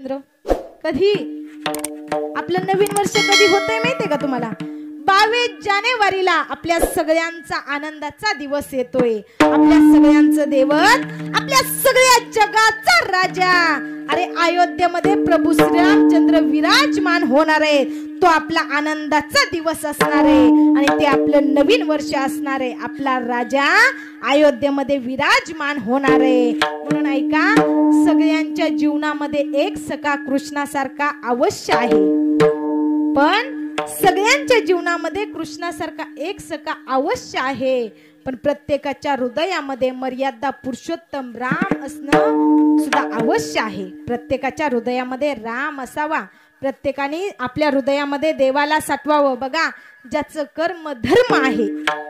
कधी आपलं नवीन वर्ष कधी होतंय माहितीये का तुम्हाला? 22 जानेवारीला आपल्या सगळ्यांचा आनंदाचा दिवस येतोय. आपल्या सगळ्यांचं दैवत, आपल्या सगळ्या जगाचा राजा, अरे अयोध्येमध्ये प्रभू श्रीरामचंद्र विराजमान होणार आहे. तो आपला आनंदाचा दिवस असणार आहे आणि ते आपलं नवीन वर्ष असणार आहे. आपला राजा अयोध्येमध्ये विराजमान होणार आहे. म्हणून ऐका, सगळ्यांच्या जीवनामध्ये एक सखा कृष्णासारखा अवश्य आहे, पण सगळ्यांच्या जीवनामध्ये कृष्णासारखा एक सखा अवश्य आहे, पण प्रत्येकाच्या हृदयामध्ये मर्यादा पुरुषोत्तम राम असणं सुद्धा अवश्य आहे. प्रत्येकाच्या हृदयामध्ये राम असावा. प्रत्येकाने आपल्या हृदयामध्ये देवाला साठवावं. बघा, ज्याचं कर्म धर्म आहे,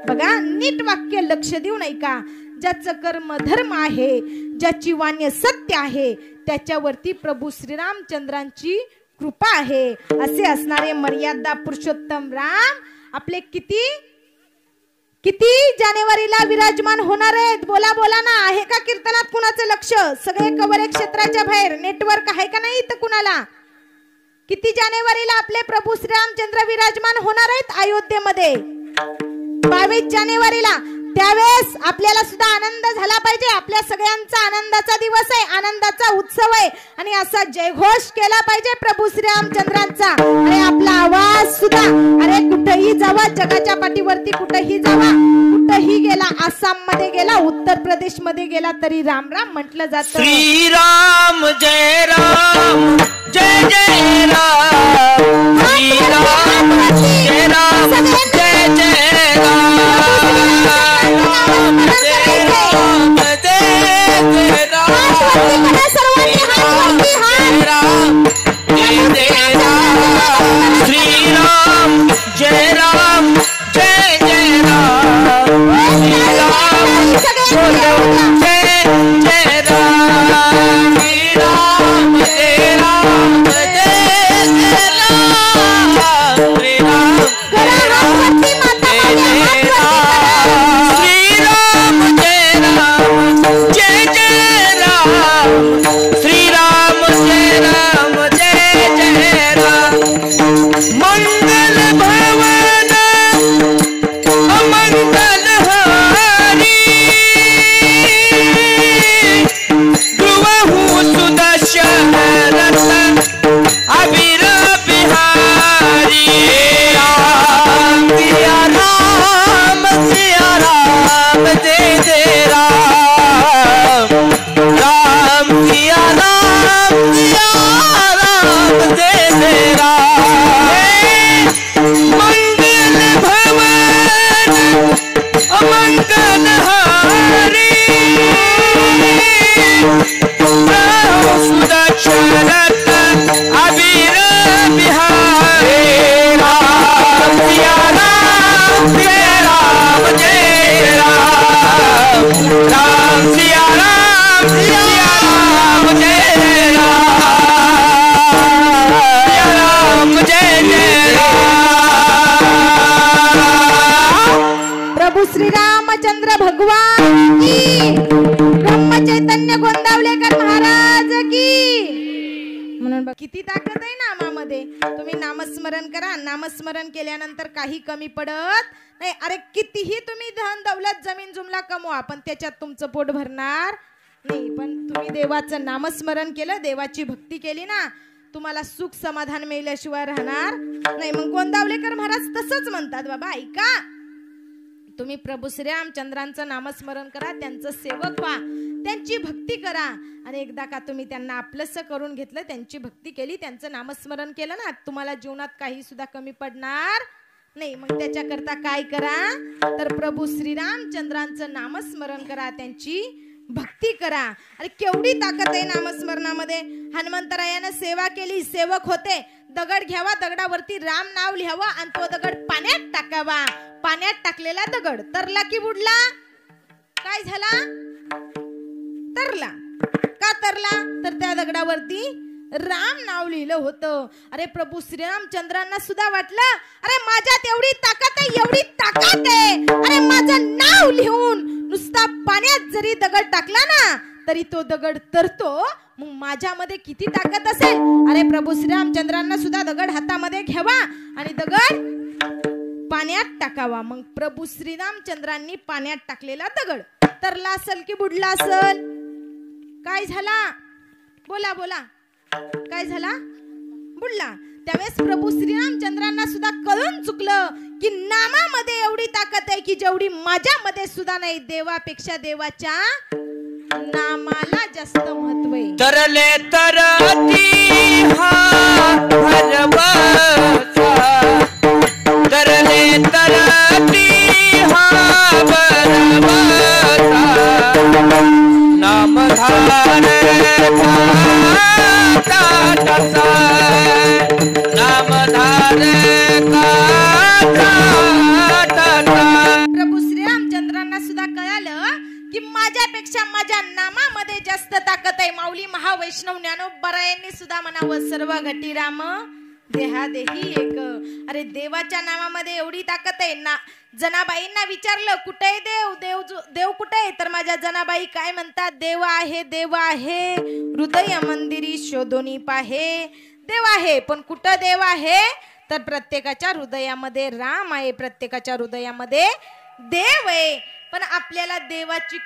बघा नीट वाक्य लक्ष देऊन ऐका, ज्याचं कर्म धर्म आहे, ज्याची वाण्य सत्य आहे, त्याच्यावरती प्रभू श्रीरामचंद्रांची कृपा आहे. असे असणारे मर्यादा पुरुषोत्तम राम आपले किती जानेवारीला विराजमान होणार आहेत? बोला बोला ना. आहे का कीर्तनात कुणाचं लक्ष? सगळे कवरे क्षेत्राच्या बाहेर नेटवर्क आहे का नाही इथं कुणाला? किती जानेवारीला आपले प्रभू श्रीरामचंद्र विराजमान होणार आहेत अयोध्येमध्ये? 22 जानेवारीला. त्यावेळेस आपल्याला सुद्धा आनंद झाला पाहिजे. आपल्या सगळ्यांचा आनंदाचा दिवस आहे, आनंदाचा उत्सव आहे आणि असा जयघोष केला पाहिजे प्रभू श्रीरामचंद्रांचा. अरे आपला आवाज सुद्धा, अरे कुठेही जावा, जगाच्या पाठीवरती कुठेही जावा, कुठेही गेला, आसाम मध्ये गेला, उत्तर प्रदेश मध्ये गेला, तरी राम राम म्हटलं जातं. श्रीराम जय राम जय जय राम, श्रीराम जय राम जय जय राम, जय राम जय राम, श्रीराम जय राम जय जय राम, श्रीराम जय जय राम, श्रीराम जय राम जय जय राम, श्रीराम जय राम जय जय राम, श्रीराम जय राम जय जय राम, श्रीराम जय राम जय जय राम, मंगल भवन अमंगल हारी, ध्रुवहु सुदशरथ अबीर बिहारी, राम सिया राम सिया राम जय जय राम, राम सिया राम जय जय राम, मंगल भवन अमंगल हारी, सुदशरथ अबीर बिहारी, राम सिया राम जय राम, राम सिया राम जय राम, सिया राम जय जय राम। प्रभू श्रीरामचंद्र भगवान की, ब्रह्म चैतन्य गोंदावलेकर महाराज की. म्हणून किती ताकद आहे नामामध्ये. तुम्ही नामस्मरण करा. नामस्मरण केल्यानंतर काही कमी पडत नाही. अरे कितीही तुम्ही धन दौलत जमीन जुमला कमवा, पण त्याच्यात तुमचं पोट भरणार नाही. पण तुम्ही देवाचं नामस्मरण केलं, देवाची भक्ती केली ना, तुम्हाला सुख समाधान मिळल्याशिवाय राहणार नाही. मग गोंदावलेकर महाराज तसंच म्हणतात. बाबा ऐका, तुम्ही प्रभू श्रीरामचंद्रांचं नामस्मरण करा, त्यांचं सेवक व्हा, त्यांची भक्ती करा. आणि एकदा का तुम्ही त्यांना आपलंसं करून घेतलं, त्यांची भक्ती केली, त्यांचं नामस्मरण केलं ना, तुम्हाला जीवनात काही सुद्धा कमी पडणार नाही. मग त्याच्याकरता काय करा, तर प्रभू श्रीरामचंद्रांचं नामस्मरण करा, त्यांची भक्ती करा. अरे केवढी ताकद आहे नामस्मरणामध्ये. हनुमंतरायानं सेवा केली, सेवक होते. दगड घ्यावा, दगडावरती राम नाव लिहावं आणि तो दगड पाण्यात टाकावा. पाण्यात टाकलेला दगड तरला की बुडला? काय झाला? तरला. का तरला? तर त्या दगडावरती राम नाव लिहिलं होतं. अरे प्रभू श्रीरामचंद्रांना सुद्धा वाटलं, अरे माझ्यात एवढी ताकद आहे, एवढी ताकद आहे, अरे माझं नाव लिहून नुसता पाण्यात जरी दगड टाकला ना तरी तो दगड तरतो, मग माझ्यामध्ये किती ताकद असेल. अरे प्रभू श्रीरामचंद्रांना सुद्धा दगड हातामध्ये घ्यावा आणि दगड पाण्यात टाकावा. मग प्रभू श्रीरामचंद्रांनी पाण्यात टाकलेला दगड तरला असेल की बुडला असेल? काय झाला? बोला बोला, काय झाला? बुडला. त्यावेळेस प्रभू श्रीरामचंद्रांना सुद्धा कळून चुकलं की नामामध्ये एवढी ताकद आहे की जेवढी माझ्यामध्ये सुद्धा नाही. देवापेक्षा देवाच्या नामाला जास्त महत्व आहे. तरले तरती हा भरवसा, तरले तरती हा भरवसा, नामधार का नामधार प्रभू श्रीरामचंद्रांना सुद्धा कळालं की माझ्यापेक्षा माझ्या नामामध्ये जास्त ताकद आहे. माऊली महावैष्णव ज्ञानोबरायांनी सुद्धा म्हणावं, सर्व घटी राम देहादेही एक. अरे देवाच्या नामामध्ये एवढी ताकद आहे ना. जनाबाईंना विचारलं कुठे आहे देव, देव कुठे आहे? तर माझ्या जनाबाई काय म्हणतात, देव आहे, देव आहे, हृदय मंदिरी शोधोनी पाहे. देव आहे, पण कुठं देव आहे? तर प्रत्येकाच्या हृदयामध्ये राम आहे, प्रत्येकाच्या हृदयामध्ये देव आहे. पण आपल्याला देवाची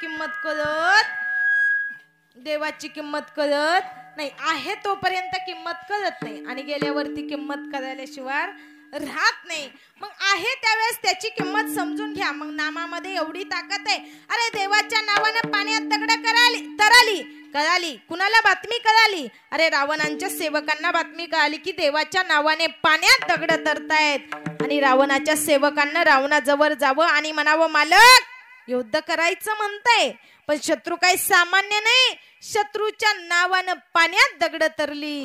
किंमत कळत नाही. आहे तोपर्यंत किंमत कळत नाही आणि गेल्यावरती किंमत करायल्याशिवाय राहत नाही. मग आहे त्यावेळेस त्याची किंमत समजून घ्या. मग नामामध्ये एवढी ताकद आहे. अरे देवाच्या नावाने पाण्यात दगड कळाली. कुणाला बातमी कळाली? अरे रावणाच्या सेवकांना बातमी कळाली की देवाच्या नावाने पाण्यात दगड तरतायत. आणि रावणाच्या सेवकांना रावणाजवळ जावं आणि म्हणावं, मालक युद्ध करायचं म्हणताय, पण शत्रू काही सामान्य नाही. शत्रूच्या नावानं पाण्यात दगड तरली.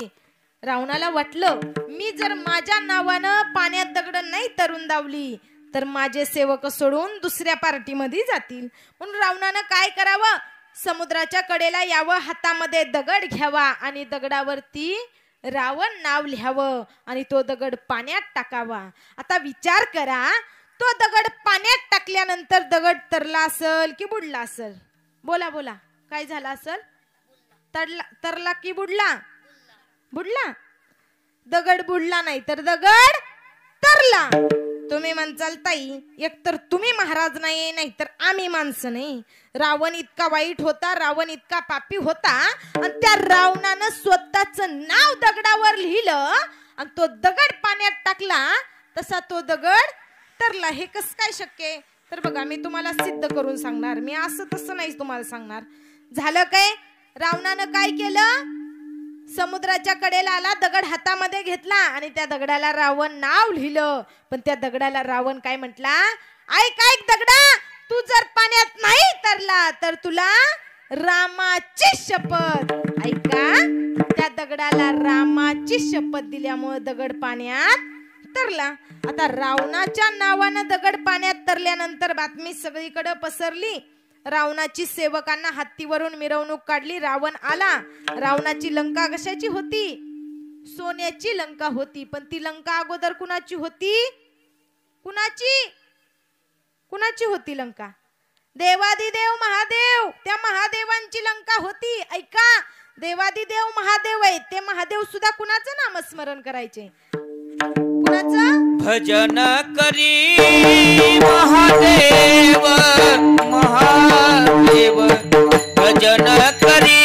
रावणाला वाटलं मी जर माझ्या नावानं पाण्यात दगड नाही तरून दावली तर माझे सेवक सोडून दुसऱ्या पार्टीमध्ये जातील. म्हणून रावणानं काय करावं, समुद्राच्या कडेला यावं, हातामध्ये दगड घ्यावा आणि दगडावरती रावण नाव लिहावं आणि तो दगड पाण्यात टाकावा. आता विचार करा, तो दगड पाण्यात टाकल्यानंतर दगड तरला असेल की बुडला असेल? बोला बोला, काय झाला असेल? तरला की बुडला? बुडला. दगड बुडला नाही तर दगड तरला. तुम्ही म्हणचाल ताई, एकतर तुम्ही महाराज नाही, नाहीतर आम्ही माणसं नाही. रावण इतका वाईट होता, रावण इतका पापी होता आणि त्या रावणानं स्वतःच नाव दगडावर लिहिलं आणि तो दगड पाण्यात टाकला, तसा तो दगड तरला. हे कसं काय शक्य आहे? तर बघा, मी तुम्हाला सिद्ध करून सांगणार. मी असं तसं नाही तुम्हाला सांगणार. झालं काय? रावणानं काय केलं? समुद्राच्या कडेला आला, दगड हातामध्ये घेतला आणि त्या दगडाला रावण नाव लिहिलं. पण त्या दगडाला रावण काय म्हटला, ऐक ऐक दगडा, तू जर पाण्यात नाही तरला तर तुला रामाची शपथ. ऐका, त्या दगडाला रामाची शपथ दिल्यामुळे दगड पाण्यात तरला. आता रावणाच्या नावानं दगड पाण्यात तरल्यानंतर बातमी सगळीकडे पसरली. रावणाची सेवकांना हत्तीवरून मिरवणूक काढली. रावण आला. रावणाची लंका कशाची होती? सोन्याची लंका होती. पण ती लंका अगोदर कुणाची होती? कुणाची होती लंका? देवादिदेव महादेव, त्या महादेवांची लंका होती. ऐका, देवादिदेव महादेव आहेत, ते महादेव सुद्धा कुणाचं नामस्मरण करायचे? कुणाचं? भजन करी महादेव महादेव, भजन करी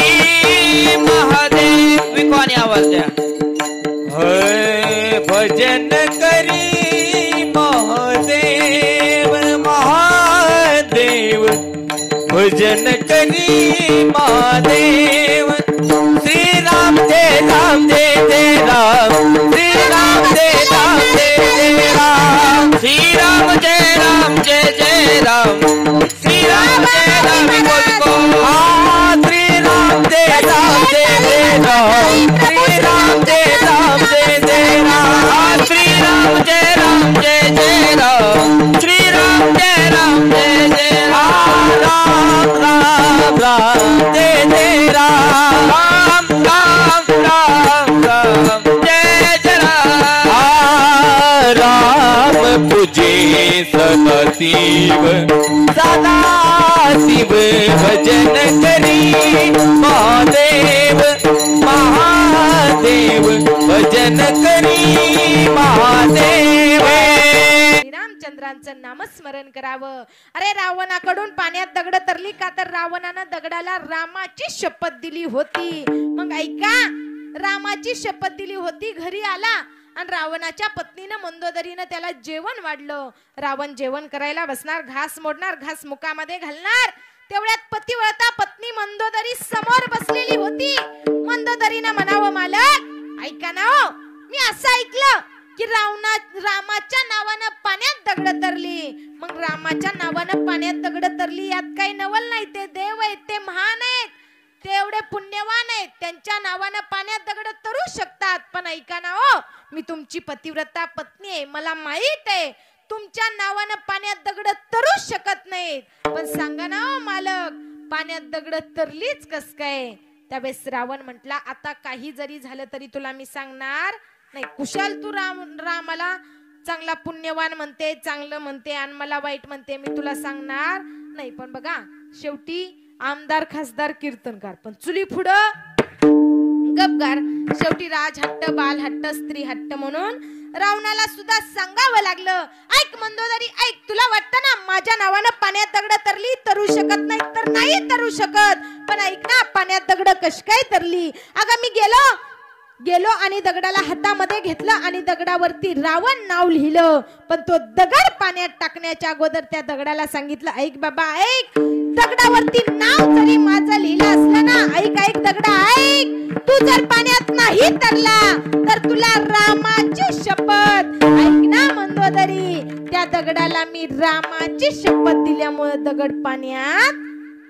महादेव. विकवानी आवाज द्या. भजन करी महादेव महादेव, भजन करी महादेव. श्रीराम जय राम जय जय राम, श्रीराम जय राम जय जय राम, श्रीराम जय राम जय जय राम, श्रीराम जय राम. श्रीराम जय राम जय जय राम, श्रीराम जय राम जय जय राम, श्रीराम जय राम जय जय राम, श्रीराम जय राम जय जय राम. राम राम राम जय जय राम, राम राम राम जय जय राम. राम पूजे सदा शिव सदा शिव भजन करी महादेव महादेव भजन करी महादेव रामचंद्रांचं नामस्मरण करावं. अरे रावणाकडून पाण्यात दगड तरली का तर रावणानं दगडाला रामाची शपथ दिली होती. मग ऐका, रामाची शपथ दिली होती. घरी आला आणि रावणाच्या पत्नीनं मंदोदरीनं त्याला जेवण वाढलं. रावण जेवण करायला बसणार, घास मोडणार, घास मुखामध्ये घालणार. तेवढ्यात पतिव्रता पत्नी मंदोदरी समोर बसलेली होती. मंदोदरीनं म्हणावं, मालक ऐका ना हो, मी असं ऐकलं की रामाच्या नावानं पाण्यात दगड तरली. मग रामाच्या नावानं पाण्यात दगड तरली यात काही नवल नाही. ते देव आहेत, ते महान आहेत, ते एवढे पुण्यवान आहेत, त्यांच्या नावानं पाण्यात दगड तरू शकतात. पण ऐका ना हो, मी तुमची पतिव्रता पत्नी आहे, मला माहित आहे तुमच्या नावानं पाण्यात दगड तरू शकत नाहीत. पण सांगा ना हो मालक, पाण्यात दगड तरलीच कस काय? त्यावेळेस रावण म्हटला, आता काही जरी झालं तरी तुला मी सांगणार नाही. कुशाल तू रामाला चांगला पुण्यवान म्हणते, चांगलं म्हणते आणि मला वाईट म्हणते, मी तुला सांगणार नाही. पण बघा, शेवटी आमदार खासदार कीर्तनकार पण चुली पुढं गपगार. शेवटी राज हट्ट, बाल हट्ट, स्त्री हट्ट म्हणून रावणाला सुद्धा सांगावं लागलं. ऐक मंदोदरी, ऐक, तुला वाटतं ना माझ्या नावानं पाण्यात दगड तरली, तरू शकत नाही तर नाही तरू शकत. पण ऐक ना, पाण्यात दगड कश काय तरली? अगं मी गेलो आणि दगडाला हातामध्ये घेतलं आणि दगडावरती रावण नाव लिहिलं. पण तो दगड पाण्यात टाकण्याच्या अगोदर त्या दगडाला सांगितलं, ऐक बाबा ऐक, दगडावरती नाव जरी माझं लिहिलं असलं ना, ऐक ऐक दगडा ऐक, तू जर पाण्यात नाही तरला तर तुला रामाची शपथ. ऐक ना मंदोदरी, त्या दगडाला मी रामाची शपथ दिल्यामुळे दगड पाण्यात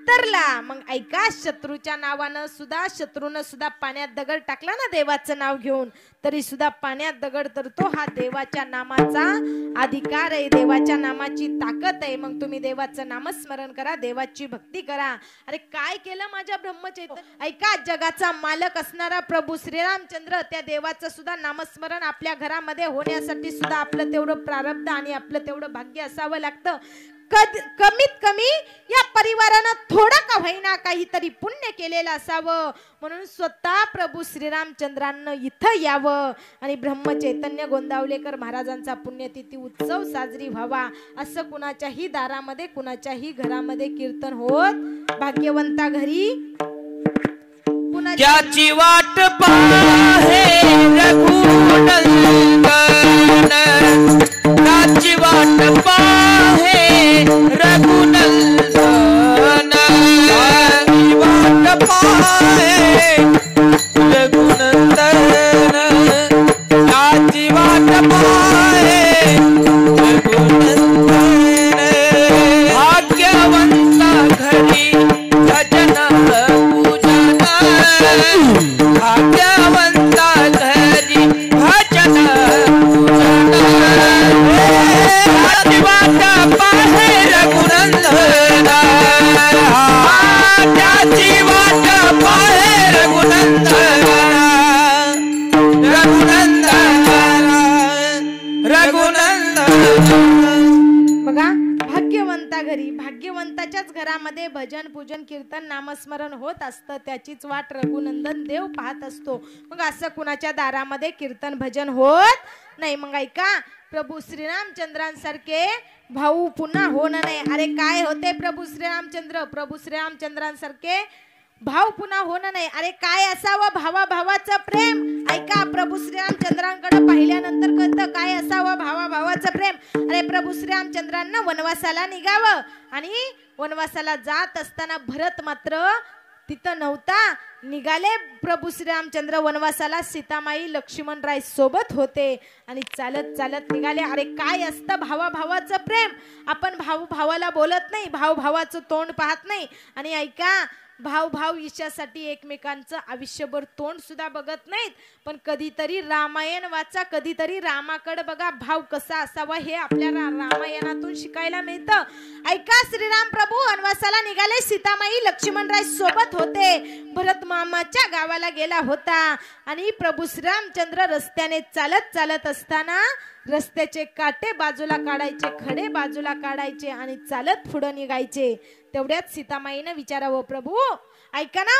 तरला. मग ऐका, शत्रूच्या नावानं सुद्धा, शत्रूनं सुद्धा पाण्यात दगड टाकला ना देवाचं नाव घेऊन, तरी सुद्धा पाण्यात दगड तरतो. हा देवाच्या नामाचा अधिकार आहे, देवाच्या नामाची ताकद आहे. मग तुम्ही देवाचं नामस्मरण करा, देवाची भक्ती करा. अरे काय केलं माझ्या ब्रह्मचैतन्य? ऐका, जगाचा मालक असणारा प्रभू श्रीरामचंद्र, त्या देवाचं सुद्धा नामस्मरण आपल्या घरामध्ये होण्यासाठी सुद्धा आपलं तेवढं प्रारब्ध आणि आपलं तेवढं भाग्य असावं लागतं. कमीत कमी या परिवारानं थोडं का होईना काहीतरी पुण्य केलेलं असावं. म्हणून स्वतः प्रभू श्रीरामचंद्रांना इथं यावं आणि ब्रह्मचैतन्य गोंदावलेकर महाराजांचा पुण्यतिथी उत्सव साजरी व्हावा. असं कुणाच्याही दारामध्ये, कुणाच्याही घरामध्ये कीर्तन होत भाग्यवंता घरी त्याची वाट पाहे रघुनंदन, त्याची वाट पाहे रघुनंदन, वाट पाहे रघुनंदन, त्याची वाट पाहे रघुनंदन. भाग्यवंता घरी भजन पूजन, भाग्यवंता घरी भजन पूजन, त्याची वाट पाहे रघुनंदन, त्याची वाट पाहे रघुनंदन, रघुनंदन, रघुनंदन. बघा, भाग्यवंता घरी, भाग्यवंताच्याच घरामध्ये भजन पूजन कीर्तन नामस्मरण होत असतं. त्याचीच वाट रघुनंदन देव पाहत असतो. मग असं कुणाच्या दारामध्ये कीर्तन भजन होत नाही. मग ऐका, प्रभू श्रीरामचंद्रांसारखे भाऊ पुन्हा होणं नाही. अरे काय होते प्रभू श्रीरामचंद्र, प्रभू श्रीरामचंद्रांसारखे भाव पुन्हा होणं नाही. अरे काय असावं भावाभावाचं प्रेम. ऐका, प्रभू श्रीरामचंद्रांकडे पाहिल्यानंतर कळतं काय असावं भावाभावाचं प्रेम. अरे प्रभू श्रीरामचंद्रांना वनवासाला निघावं आणि वनवासाला जात असताना भरत मात्र तिथं नव्हता. निघाले प्रभू श्रीरामचंद्र वनवासाला, सीतामाई लक्ष्मणराय सोबत होते आणि चालत चालत निघाले. अरे काय असतं भावाभावाचं प्रेम. आपण भाऊ भावाला बोलत नाही, भाऊ भावाचं तोंड पाहत नाही. आणि ऐका, भाव भाव ईशासाठी एकमेकांचं आयुष्यभर तोंड सुद्धा बघत नाहीत, पण कधीतरी रामायण वाचा, कधीतरी रामाकडे बघा, भाव कसा असावा हे आपल्याला रामायणातून शिकायला मिळतं. ऐका, श्रीराम प्रभू वनवासाला निघाले, सीतामाई लक्ष्मणराय सोबत होते, भरत मामाच्या गावाला गेला होता आणि प्रभू श्रीरामचंद्र रस्त्याने चालत चालत असताना रस्त्याचे काटे बाजूला काढायचे, खडे बाजूला काढायचे आणि चालत पुढे निघायचे. तेवढ्यात सीतामाईने विचारावं, प्रभू ऐका ना,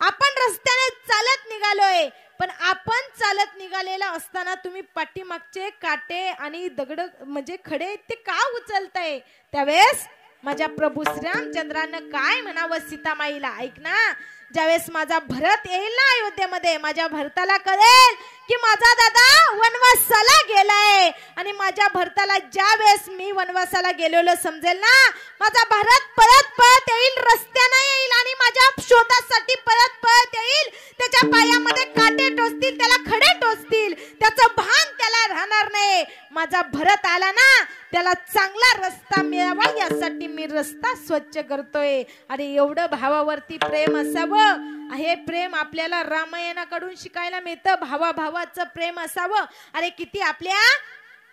आपण रस्त्याने चालत निघालोय, पण आपण चालत निघालेला असताना तुम्ही पाठीमागचे काटे आणि दगड म्हणजे खडे ते का उचलताय? त्यावेळेस माझ्या प्रभू श्रीरामचंद्रानं काय म्हणावं सीतामाईला, ऐक ना, ज्यावेळेस माझा भरत येईल ना अयोध्येमध्ये, माझ्या भरताला कळेल की माझा दादा वनवासाला गेलाय आणि माझ्या भरताला ज्या वेळेस मी वनवासाला गेलेलो समजेल ना, माझा भरत परत परत येईल, रस्त्याने येईल आणि माझ्या शोधासाठी परत परत येईल. त्याच्या पायामध्ये काटे टोचतील, त्याला खडे टोचतील, त्याचं भान त्याला राहणार नाही. माझा भरत आला ना, त्याला चांगला रस्ता मिळावा यासाठी मी रस्ता स्वच्छ करतोय. आणि एवढं भावावरती प्रेम असावं, हे प्रेम आपल्याला रामायणाकडून शिकायला मिळतं. भावाभावाचं प्रेम असावं. अरे किती आपल्या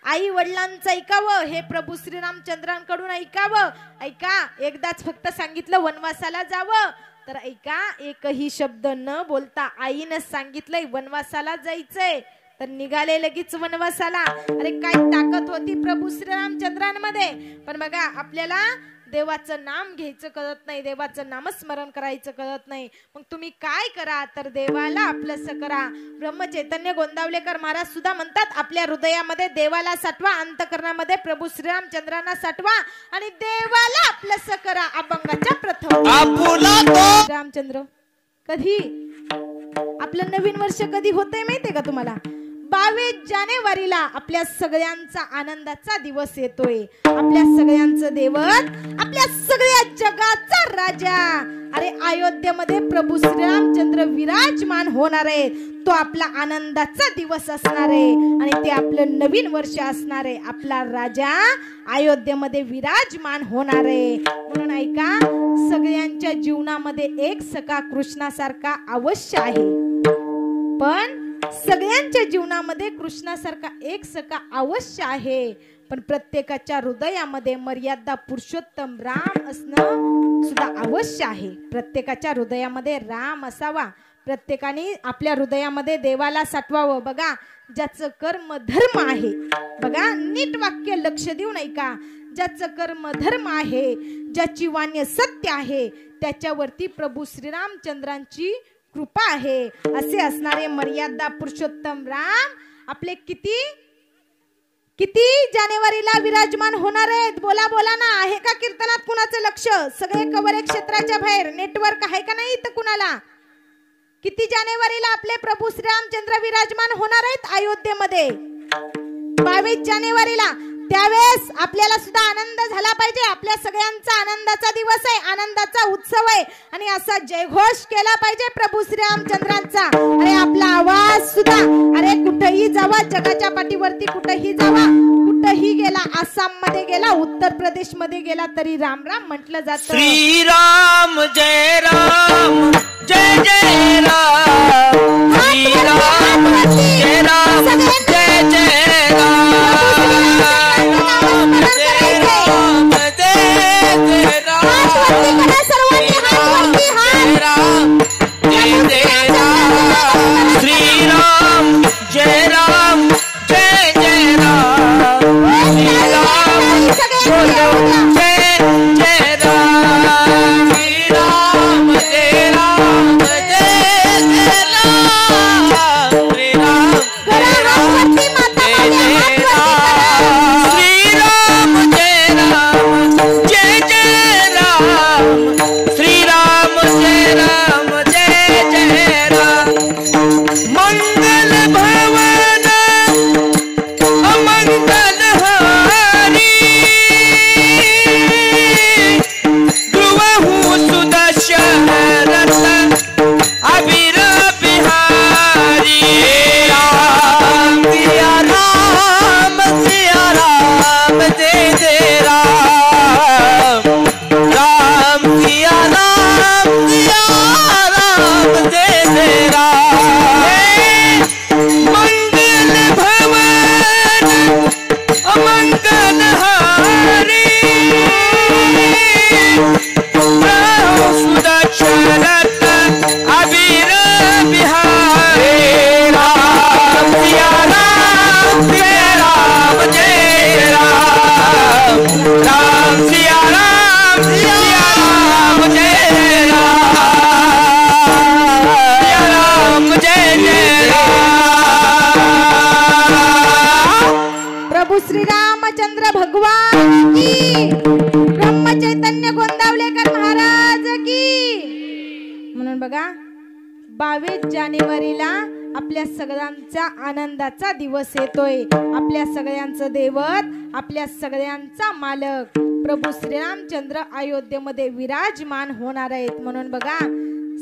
आई वडिलांचं ऐकावं, हे प्रभू श्रीरामचंद्रांकडून ऐकावं. ऐका, एकदाच फक्त सांगितलं वनवासाला जावं, तर ऐका, एकही शब्द न बोलता आईनं सांगितलंय वनवासाला जायचंय, तर निघाले लगेच वनवासाला. अरे काय ताकद होती प्रभू श्रीरामचंद्रांमध्ये. पण बघा, आपल्याला देवाचं नाम घ्यायचं कळत नाही, देवाचं नामस्मरण करायचं कळत नाही. मग तुम्ही काय करा, तर देवाला आपलंसं करा. ब्रह्मचैतन्य गोंदावलेकर महाराज सुद्धा म्हणतात, आपल्या हृदयामध्ये देवाला साठवा, अंतकरणामध्ये प्रभू श्रीरामचंद्रांना साठवा आणि देवाला आपलंसं करा. अभंगाच्या प्रथम रामचंद्र. कधी आपलं नवीन वर्ष कधी होतंय माहितीये का तुम्हाला? 22 जानेवारीला आपल्या सगळ्यांचा आनंदाचा दिवस येतोय. आपल्या सगळ्यांचं दैवत, आपल्या सगळ्या जगाचा राजा, अरे अयोध्येमध्ये प्रभू श्रीरामचंद्र विराजमान होणार आहे. तो आपला आनंदाचा दिवस असणार आहे आणि ते आपलं नवीन वर्ष असणार आहे. आपला राजा अयोध्येमध्ये विराजमान होणार आहे. म्हणून ऐका, सगळ्यांच्या जीवनामध्ये एक सखा कृष्णासारखा अवश्य आहे, पण सगळ्यांच्या जीवनामध्ये कृष्णासारखा एक सखा अवश्य आहे, पण प्रत्येकाच्या हृदयामध्ये मर्यादा पुरुषोत्तम राम असणं सुद्धा अवश्य आहे. प्रत्येकाच्या हृदयामध्ये राम असावा. प्रत्येकाने आपल्या हृदयामध्ये देवाला साठवावं. बघा, ज्याचं कर्म धर्म आहे, बघा नीट वाक्य लक्ष देऊन ऐका, ज्याचं कर्म धर्म आहे, ज्याची वाण्य सत्य आहे, त्याच्यावरती प्रभू श्रीरामचंद्रांची कृपा आहे. असे असणारे मर्यादा पुरुषोत्तम राम आपले किती जानेवारीला विराजमान होणार आहेत? बोला बोला ना. आहे का कीर्तनात कुणाचं लक्ष? सगळे कवरे क्षेत्राच्या बाहेर नेटवर्क आहे का नाही इथं कुणाला? किती जानेवारीला आपले प्रभू श्रीरामचंद्र विराजमान होणार आहेत अयोध्येमध्ये? 22 जानेवारीला. त्यावेळेस आपल्याला सुद्धा आनंद झाला पाहिजे. आपल्या सगळ्यांचा आनंदाचा दिवस आहे, आनंदाचा उत्सव आहे आणि असा जयघोष केला पाहिजे प्रभू श्रीरामचंद्रांचा. अरे आपला आवाज सुद्धा, अरे कुठेही जावा, जगाच्या पाठीवरती कुठेही जावा, कुठेही गेला, आसाम मध्ये गेला, उत्तर प्रदेश मध्ये गेला, तरी राम राम म्हटलं जातं. श्रीराम जय राम जय जय राम, श्रीराम जय राम जय जय राम, जय राम जय राम, जय जय राम, श्रीराम जय राम जय जय राम, श्रीराम जय जय राम, श्रीराम जय राम जय जय राम, प्रभू श्रीरामचंद्र भगवान की, ब्रह्मचैतन्य गोंदावलेकर महाराज की. म्हणून बघा 22 जानेवारीला आपल्या सगळ्यांचा आनंदाचा दिवस येतोय. आपल्या सगळ्यांचं दैवत, आपल्या सगळ्यांचा मालक प्रभू श्रीरामचंद्र अयोध्येमध्ये विराजमान होणार आहेत. म्हणून बघा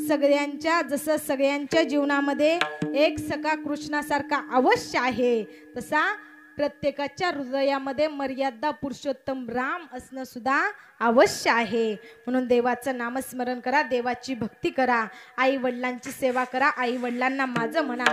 सगळ्यांच्या, जसं सगळ्यांच्या जीवनामध्ये एक सखा कृष्णासारखा अवश्य आहे, तसा प्रत्येकाच्या हृदयामध्ये मर्यादा पुरुषोत्तम राम असणं सुद्धा अवश्य आहे. म्हणून देवाचं नामस्मरण करा, देवाची भक्ती करा, आई वडिलांची सेवा करा, आई वडिलांना माझं म्हणा.